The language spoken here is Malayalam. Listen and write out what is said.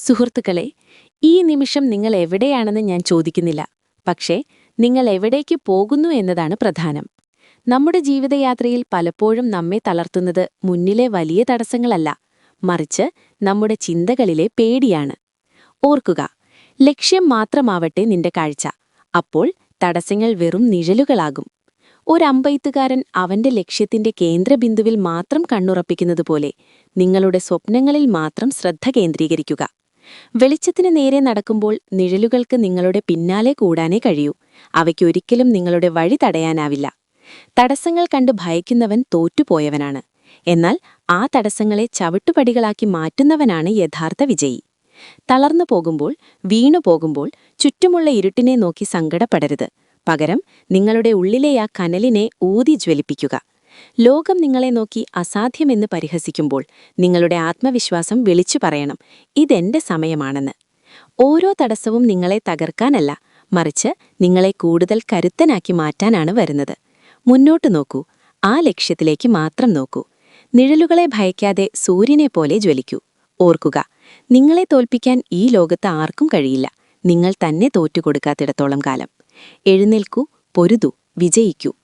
സുഹൃത്തുക്കളെ, ഈ നിമിഷം നിങ്ങൾ എവിടെയാണെന്ന് ഞാൻ ചോദിക്കുന്നില്ല. പക്ഷേ, നിങ്ങൾ എവിടേക്ക് പോകുന്നു എന്നതാണ് പ്രധാനം. നമ്മുടെ ജീവിതയാത്രയിൽ പലപ്പോഴും നമ്മെ തളർത്തുന്നത് മുന്നിലെ വലിയ തടസ്സങ്ങളല്ല, മറിച്ച് നമ്മുടെ ചിന്തകളിലെ പേടിയാണ്. ഓർക്കുക, ലക്ഷ്യം മാത്രമാവട്ടെ നിന്റെ കാഴ്ച. അപ്പോൾ തടസ്സങ്ങൾ വെറും നിഴലുകളാകും. ഒരമ്പെയ്ത്തുകാരൻ അവന്റെ ലക്ഷ്യത്തിന്റെ കേന്ദ്രബിന്ദുവിൽ മാത്രം കണ്ണുറപ്പിക്കുന്നതുപോലെ നിങ്ങളുടെ സ്വപ്നങ്ങളിൽ മാത്രം ശ്രദ്ധ കേന്ദ്രീകരിക്കുക. വെളിച്ചത്തിന് നേരെ നടക്കുമ്പോൾ നിഴലുകൾക്ക് നിങ്ങളുടെ പിന്നാലെ കൂടാനേ കഴിയൂ. അവയ്ക്കൊരിക്കലും നിങ്ങളുടെ വഴി തടയാനാവില്ല. തടസ്സങ്ങൾ കണ്ട് ഭയക്കുന്നവൻ തോറ്റുപോയവനാണ്. എന്നാൽ ആ തടസ്സങ്ങളെ ചവിട്ടുപടികളാക്കി മാറ്റുന്നവനാണ് യഥാർത്ഥ വിജയി. തളർന്നു പോകുമ്പോൾ, വീണുപോകുമ്പോൾ ചുറ്റുമുള്ള ഇരുട്ടിനെ നോക്കി സങ്കടപ്പെടരുത്. പകരം നിങ്ങളുടെ ഉള്ളിലെ ആ കനലിനെ ഊതി ജ്വലിപ്പിക്കുക. ലോകം നിങ്ങളെ നോക്കി അസാധ്യമെന്ന് പരിഹസിക്കുമ്പോൾ നിങ്ങളുടെ ആത്മവിശ്വാസം വിളിച്ചു പറയണം, ഇതെന്റെ സമയമാണെന്ന്. ഓരോ തടസ്സവും നിങ്ങളെ തകർക്കാനല്ല, മറിച്ച് നിങ്ങളെ കൂടുതൽ കരുത്തനാക്കി മാറ്റാനാണ് വരുന്നത്. മുന്നോട്ടു നോക്കൂ, ആ ലക്ഷ്യത്തിലേക്ക് മാത്രം നോക്കൂ. നിഴലുകളെ ഭയക്കാതെ സൂര്യനെപ്പോലെ ജ്വലിക്കൂ. ഓർക്കുക, നിങ്ങളെ തോൽപ്പിക്കാൻ ഈ ലോകത്ത് ആർക്കും കഴിയില്ല, നിങ്ങൾ തന്നെ തോറ്റുകൊടുക്കാത്തിടത്തോളം കാലം. എഴുന്നേൽക്കൂ, പൊരുതൂ, വിജയിക്കൂ.